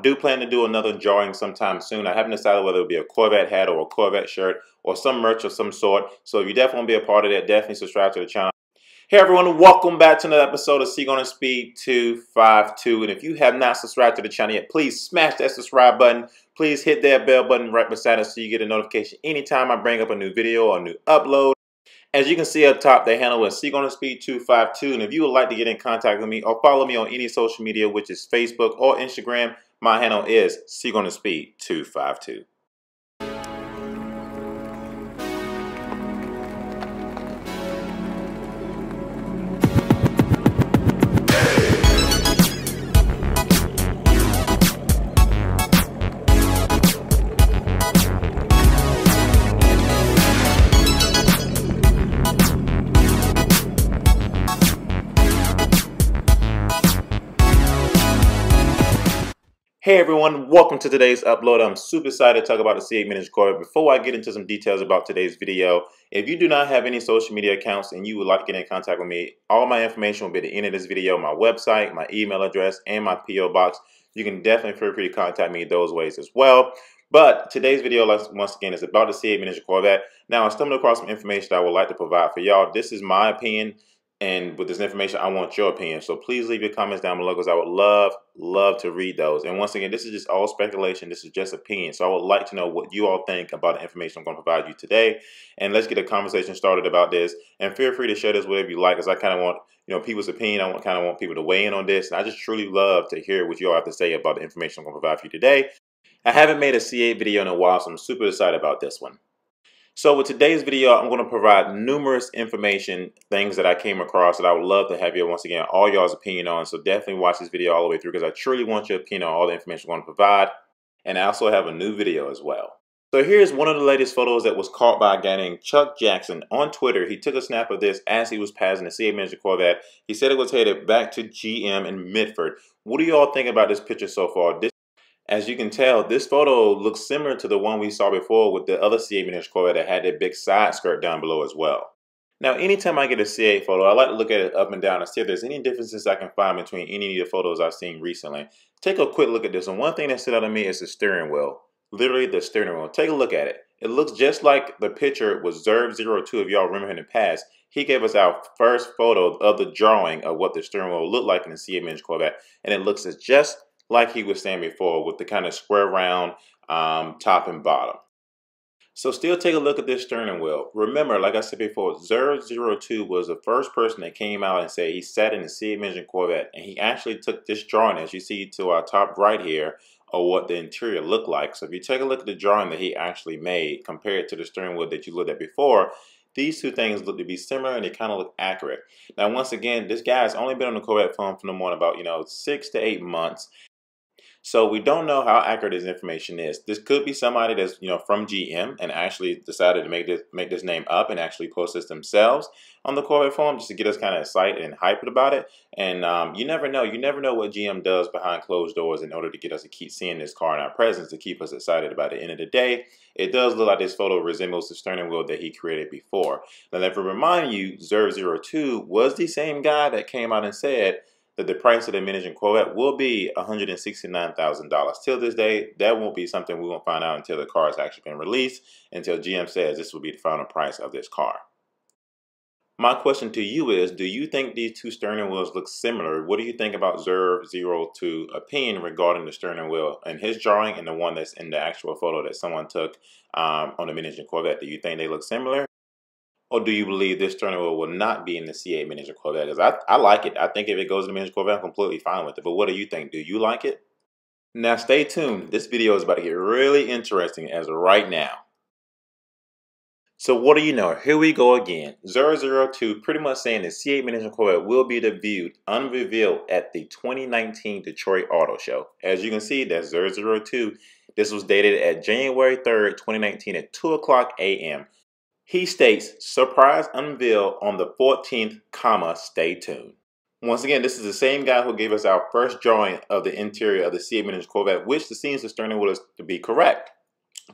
do plan to do another drawing sometime soon. I haven't decided whether it'll be a Corvette hat or a Corvette shirt or some merch of some sort. So if you definitely want to be a part of that, definitely subscribe to the channel. Hey everyone, welcome back to another episode of C8 on Speed 252. And if you have not subscribed to the channel yet, please smash that subscribe button. Please hit that bell button right beside it so you get a notification anytime I bring up a new video or a new upload. As you can see up top, they handle is C8 on Speed 252. And if you would like to get in contact with me or follow me on any social media, which is Facebook or Instagram, my handle is C8 on Speed 252. Hey everyone, welcome to today's upload. I'm super excited to talk about the C8 Mid Engine Corvette. Before I get into some details about today's video, if you do not have any social media accounts and you would like to get in contact with me, all my information will be at the end of this video, my website, my email address, and my P.O. box. You can definitely feel free to contact me those ways as well. But today's video, once again, is about the C8 Mid Engine Corvette. Now, I stumbled across some information that I would like to provide for y'all. This is my opinion. And with this information, I want your opinion. So please leave your comments down below because I would love to read those. And once again, this is just all speculation. This is just opinion. So I would like to know what you all think about the information I'm going to provide you today. And let's get a conversation started about this. And feel free to share this whatever you like, because I kind of want, people's opinion. I kind of want people to weigh in on this. And I just truly love to hear what you all have to say about the information I'm going to provide for you today. I haven't made a C8 video in a while, so I'm super excited about this one. So with today's video, I'm going to provide numerous information, things that I came across that I would love to have you, once again, all y'all's opinion on. So definitely watch this video all the way through because I truly want your opinion on all the information I'm going to provide. And I also have a new video as well. So here's one of the latest photos that was caught by a guy named Chuck Jackson on Twitter. He took a snap of this as he was passing the C8 Mid Engine Corvette. He said it was headed back to GM in Midford. What do you all think about this picture so far? As you can tell, this photo looks similar to the one we saw before with the other C8 Mid Engine Corvette that had that big side skirt down below as well. Now, anytime I get a C8 photo, I like to look at it up and down and see if there's any differences I can find between any of the photos I've seen recently. Take a quick look at this one. One thing that stood out to me is the steering wheel. Literally the steering wheel. Take a look at it. It looks just like the picture with Zerv02, if y'all remember in the past. He gave us our first photo of the drawing of what the steering wheel looked like in the C8 Mid Engine Corvette. And it looks just like he was saying before, with the kind of square round top and bottom. So still take a look at this steering wheel. Remember, like I said before, Zerv02 was the first person that came out and said he sat in the C8 Mid Engine Corvette, and he actually took this drawing, as you see to our top right here, of what the interior looked like. So if you take a look at the drawing that he actually made compared to the steering wheel that you looked at before, these two things look to be similar and they kind of look accurate. Now, once again, this guy has only been on the Corvette phone for no more than about 6 to 8 months. So we don't know how accurate this information is. This could be somebody that's from GM and actually decided to make this name up and actually post this themselves on the Corvette forum just to get us kind of excited and hyped about it. And you never know. You never know what GM does behind closed doors in order to get us to keep seeing this car in our presence, to keep us excited about it. At the end of the day, it does look like this photo resembles the steering wheel that he created before. Now, let me remind you, Zerv02 was the same guy that came out and said that the price of the Mid Engine Corvette will be $169,000. Till this day, that won't be something we won't find out until the car has actually been released, until GM says this will be the final price of this car. My question to you is, do you think these two steering wheels look similar? What do you think about Zerv02's opinion regarding the steering wheel and his drawing and the one that's in the actual photo that someone took on the Mid Engine Corvette? Do you think they look similar? Or do you believe this steering wheel will not be in the C8 Mid Engine Corvette? Because I like it. I think if it goes in the Mid Engine Corvette, I'm completely fine with it. But what do you think? Do you like it? Now stay tuned. This video is about to get really interesting as of right now. So what do you know? Here we go again. Zerv02 pretty much saying the C8 Mid Engine Corvette will be debuted unrevealed at the 2019 Detroit Auto Show. As you can see, that's Zerv02. This was dated at January 3rd, 2019 at 2:00 a.m. He states, surprise unveil on the 14th, stay tuned. Once again, this is the same guy who gave us our first drawing of the interior of the C8 Mid Engine Corvette, which seems the steering wheel is to be correct.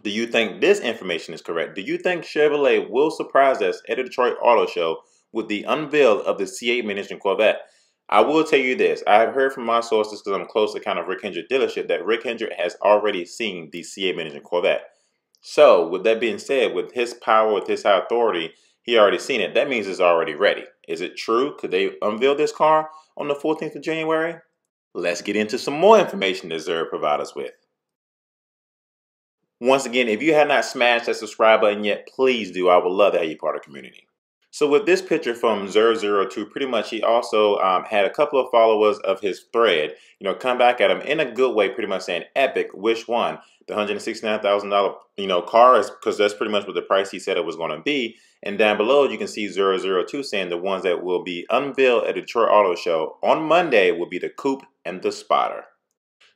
Do you think this information is correct? Do you think Chevrolet will surprise us at the Detroit Auto Show with the unveil of the C8 Mid Engine Corvette? I will tell you this. I have heard from my sources, because I'm close to kind of Rick Hendrick dealership, that Rick Hendrick has already seen the C8 Mid Engine Corvette. So with that being said, with his power, with his high authority, he already seen it. That means it's already ready. Is it true? Could they unveil this car on the 14th of January? Let's get into some more information that Zurb provides us with. Once again, if you have not smashed that subscribe button yet, please do. I would love to have you part of the community. So with this picture from Zurb02, pretty much he also had a couple of followers of his thread, come back at him in a good way, pretty much saying, "Epic, which one? The $169,000, car is," because that's pretty much what the price he said it was going to be. And down below, you can see Zurb02 saying the ones that will be unveiled at the Detroit Auto Show on Monday will be the Coupe and the Spider.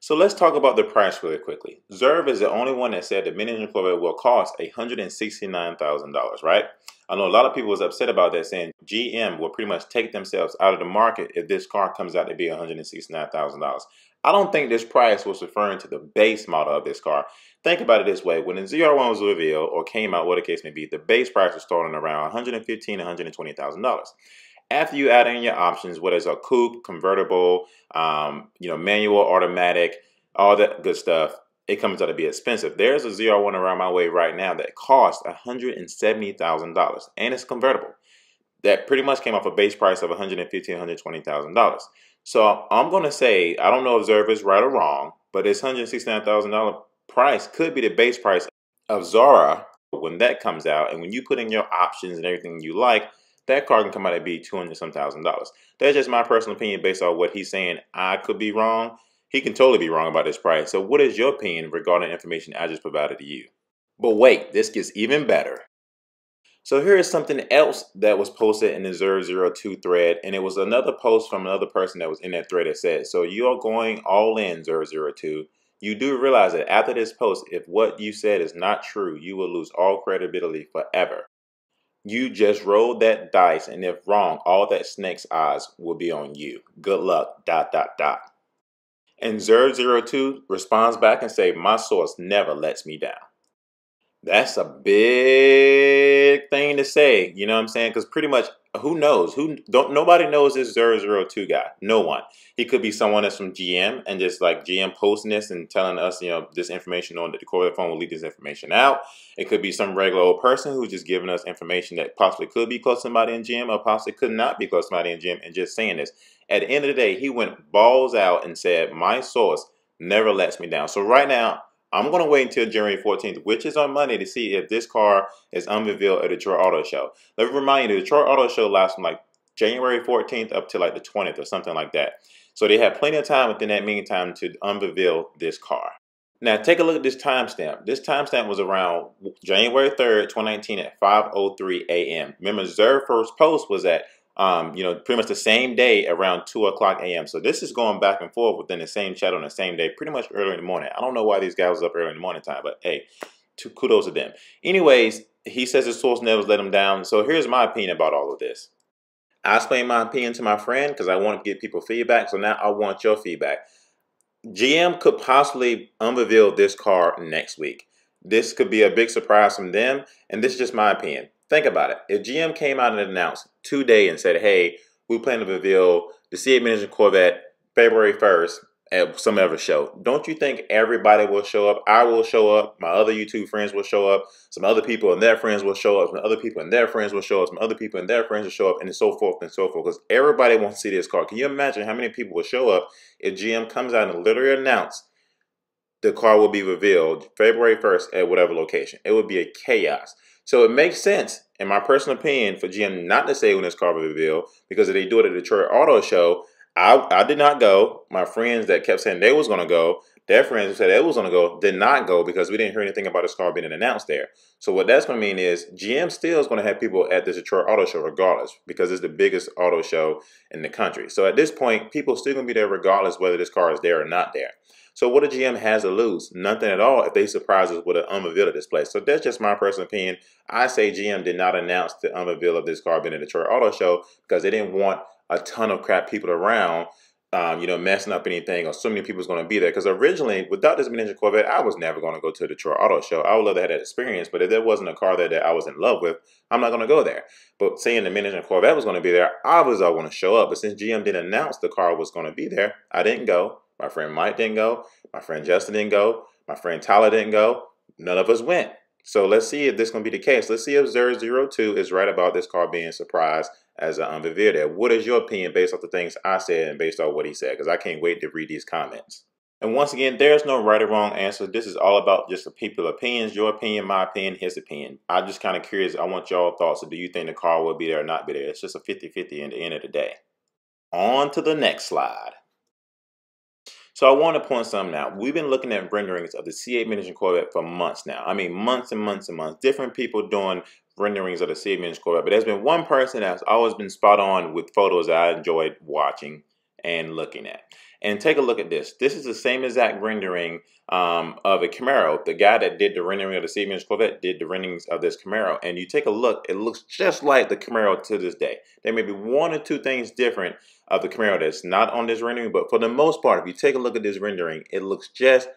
So let's talk about the price really quickly. Zurb is the only one that said the Mid Engine Corvette will cost $169,000, right? I know a lot of people was upset about that, saying GM will pretty much take themselves out of the market if this car comes out to be $169,000. I don't think this price was referring to the base model of this car. Think about it this way. When the ZR1 was revealed or came out, what the case may be, the base price was starting around $115,000 to $120,000. After you add in your options, whether it's a coupe, convertible, manual, automatic, all that good stuff, it comes out to be expensive. There's a ZR1 around my way right now that costs $170,000, and it's convertible. That pretty much came off a base price of $115,000, $120,000. So I'm going to say, I don't know if Zurb is right or wrong, but this $169,000 price could be the base price of Zara when that comes out. And when you put in your options and everything you like, that car can come out to be $200-some-thousand. That's just my personal opinion based on what he's saying. I could be wrong. He can totally be wrong about this price. So what is your opinion regarding the information I just provided to you? But wait, this gets even better. So here is something else that was posted in the Zurb02 thread, and it was another post from another person that was in that thread that said, "So you're going all in, Zurb02. You do realize that after this post, if what you said is not true, you will lose all credibility forever. You just rolled that dice, and if wrong, all that snake's eyes will be on you. Good luck, ... And Zurb02 responds back and say, "My source never lets me down." That's a big thing to say, you know what I'm saying? Because pretty much, who knows? Nobody knows this Zurb02 guy. No one. He could be someone that's from GM and just like GM posting this and telling us, this information on that the Corvette phone will leak this information out. It could be some regular old person who's just giving us information that possibly could be close to somebody in GM or possibly could not be close to somebody in GM and just saying this. At the end of the day, he went balls out and said, "My source never lets me down." So right now, I'm going to wait until January 14th, which is on Monday, to see if this car is unveiled at the Detroit Auto Show. Let me remind you, the Detroit Auto Show lasts from like January 14th up to like the 20th or something like that. So they have plenty of time within that meantime to unveil this car. Now, take a look at this timestamp. This timestamp was around January 3rd, 2019 at 5:03 a.m. Remember, Zurb first post was at pretty much the same day around 2:00 a.m. So this is going back and forth within the same chat on the same day, pretty much early in the morning. I don't know why these guys was up early in the morning time, but hey, kudos to them. Anyways, he says his source never let him down. So here's my opinion about all of this. I explained my opinion to my friend because I want to give people feedback. So now I want your feedback. GM could possibly unveil this car next week. This could be a big surprise from them, and this is just my opinion. Think about it. If GM came out and announced today and said, "Hey, we plan to reveal the C8 Mid Engine Corvette February 1st at some other show," don't you think everybody will show up? I will show up. My other YouTube friends will show up. Some other people and their friends will show up. Some other people and their friends will show up. Some other people and their friends will show up, and so forth and so forth. Because everybody wants to see this car. Can you imagine how many people will show up if GM comes out and literally announces the car will be revealed February 1st at whatever location? It would be a chaos. So it makes sense, in my personal opinion, for GM not to say when this car will be revealed, because if they do it at the Detroit Auto Show, I did not go. My friends that kept saying they was going to go, their friends who said they was going to go, did not go because we didn't hear anything about this car being announced there. So what that's going to mean is GM still is going to have people at this Detroit Auto Show regardless, because it's the biggest auto show in the country. So at this point, people still going to be there regardless whether this car is there or not there. So what do GM has to lose? Nothing at all if they surprise us with an unveil of this place. So that's just my personal opinion. I say GM did not announce the unveil of this car being at the Detroit Auto Show because they didn't want a ton of crap people around you know, messing up anything, or so many people's going to be there. Because originally, without this Mid Engine Corvette, I was never going to go to the Detroit Auto Show. I would love to have that experience, but if there wasn't a car there that I was in love with, I'm not going to go there. But saying the Mid Engine Corvette was going to be there, I was all going to show up. But since GM didn't announce the car was going to be there, I didn't go. My friend Mike didn't go. My friend Justin didn't go. My friend Tyler didn't go. None of us went. So let's see if this is going to be the case. Let's see if 002 is right about this car being surprised as an unveiled there. What is your opinion based off the things I said and based off what he said? Because I can't wait to read these comments. And once again, there's no right or wrong answer. This is all about just the people's opinions, your opinion, my opinion, his opinion. I'm just kind of curious. I want y'all thoughts. So do you think the car will be there or not be there? It's just a 50-50 in the end of the day. On to the next slide. So I want to point something out. We've been looking at renderings of the C8 Mid Engine Corvette for months now. I mean, months and months and months. Different people doing renderings of the C8 Mid Engine Corvette. But there's been one person that's always been spot on with photos that I enjoyed watching and looking at. And take a look at this. This is the same exact rendering of a Camaro. The guy that did the rendering of the C8 Mid Engine Corvette did the renderings of this Camaro. And you take a look, it looks just like the Camaro to this day. There may be one or two things different of the Camaro that's not on this rendering, but for the most part, if you take a look at this rendering, it looks just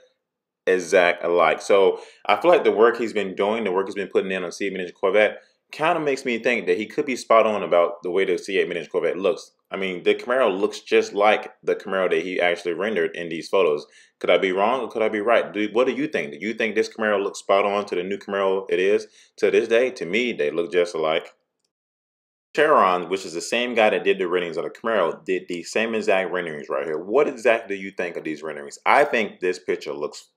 exact alike. So I feel like the work he's been doing, the work he's been putting in on C8 Mid Engine Corvette, kind of makes me think that he could be spot on about the way the C8 Mid Engine Corvette looks. I mean, the Camaro looks just like the Camaro that he actually rendered in these photos. Could I be wrong or could I be right? What do you think? Do you think this Camaro looks spot on to the new Camaro it is to this day? To me, they look just alike. Chevron, which is the same guy that did the renderings of the Camaro, did the same exact renderings right here. What exactly do you think of these renderings? I think this picture looks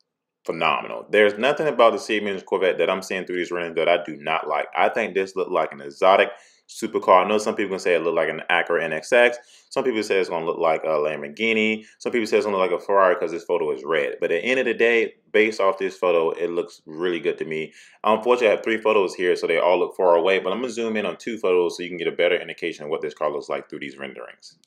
phenomenal. There's nothing about the C8 Mid Engine Corvette that I'm seeing through these renderings that I do not like. I think this looked like an exotic supercar. I know some people can say it looked like an Acura NXX. Some people say it's going to look like a Lamborghini. Some people say it's going to look like a Ferrari because this photo is red. But at the end of the day, based off this photo, it looks really good to me. Unfortunately, I have 3 photos here, so they all look far away. But I'm going to zoom in on 2 photos so you can get a better indication of what this car looks like through these renderings.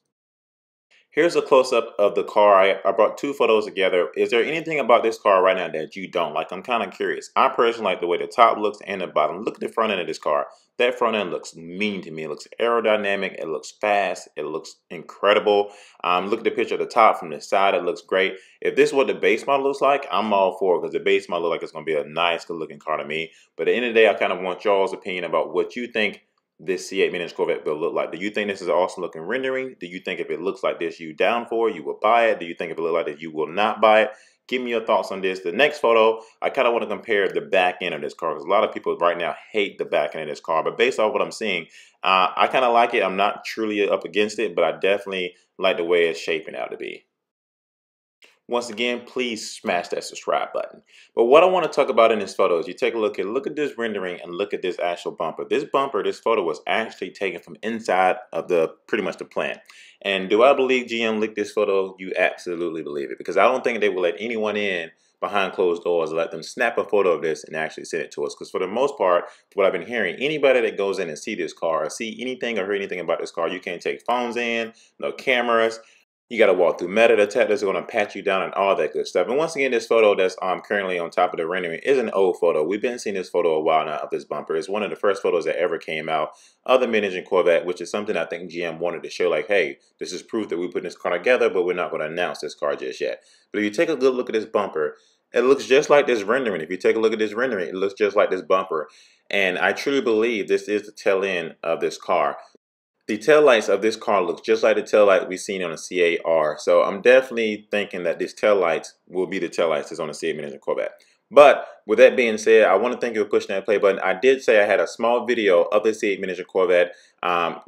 Here's a close-up of the car. I brought 2 photos together. Is there anything about this car right now that you don't like? I'm kind of curious. I personally like the way the top looks and the bottom. Look at the front end of this car. That front end looks mean to me. It looks aerodynamic. It looks fast. It looks incredible. Look at the picture of the top from the side. It looks great. If this is what the base model looks like, I'm all for it because the base model looks like it's going to be a nice, good-looking car to me. But at the end of the day, I kind of want y'all's opinion about what you think this C8 Mid Engine Corvette will look like. Do you think this is an awesome looking rendering? Do you think if it looks like this, you down for it, you will buy it? Do you think if it looks like this, you will not buy it? Give me your thoughts on this. The next photo, I kind of want to compare the back end of this car because a lot of people right now hate the back end of this car. But based off what I'm seeing, I kind of like it. I'm not truly up against it, but I definitely like the way it's shaping out to be. Once again, please smash that subscribe button. But what I want to talk about in this photo is you take a look at this rendering and look at this actual bumper. This photo was actually taken from inside of pretty much the plant. And do I believe GM leaked this photo? You absolutely believe it, because I don't think they will let anyone in behind closed doors and let them snap a photo of this and actually send it to us. Because for the most part, what I've been hearing, anybody that goes in and see this car or see anything or hear anything about this car, you can't take phones in, no cameras. You got to walk through metal detectors. Are going to pat you down and all that good stuff. And once again, this photo that's currently on top of the rendering is an old photo. We've been seeing this photo a while now of this bumper. It's one of the first photos that ever came out of the Mid Engine Corvette, which is something I think GM wanted to show, like, hey, this is proof that we put this car together, but we're not going to announce this car just yet. But if you take a good look at this bumper, it looks just like this rendering. If you take a look at this rendering, it looks just like this bumper. And I truly believe this is the tail end of this car. The taillights of this car looks just like the taillight we've seen on the C8R. So I'm definitely thinking that these taillights will be the taillights that's on the C8 Mid Engine Corvette. But with that being said, I want to thank you for pushing that play button. I did say I had a small video of the C8 Mid Engine Corvette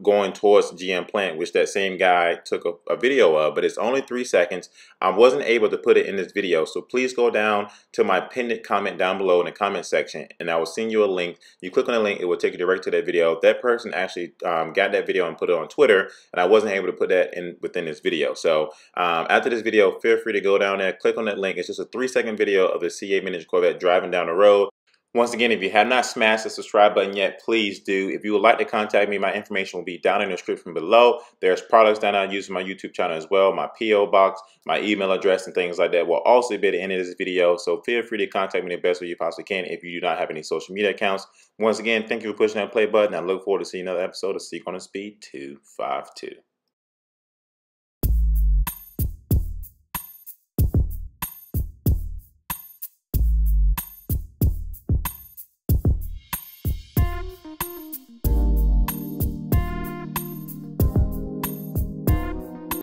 going towards GM plant, which that same guy took a video of, but it's only 3 seconds. I wasn't able to put it in this video, so please go down to my pinned comment down below in the comment section, and I will send you a link. You click on the link, it will take you direct to that video. That person actually got that video and put it on Twitter, and I wasn't able to put that in within this video. So after this video, feel free to go down there, click on that link. It's just a 3-second video of the C8 Mid Engine Corvette driving down the road. Once again, if you have not smashed the subscribe button yet, please do. If you would like to contact me, my information will be down in the description below. There's products that I use in my YouTube channel as well. My P.O. box, my email address, and things like that will also be at the end of this video. So feel free to contact me the best way you possibly can if you do not have any social media accounts. Once again, thank you for pushing that play button. I look forward to seeing another episode of Seek on the Speed 252.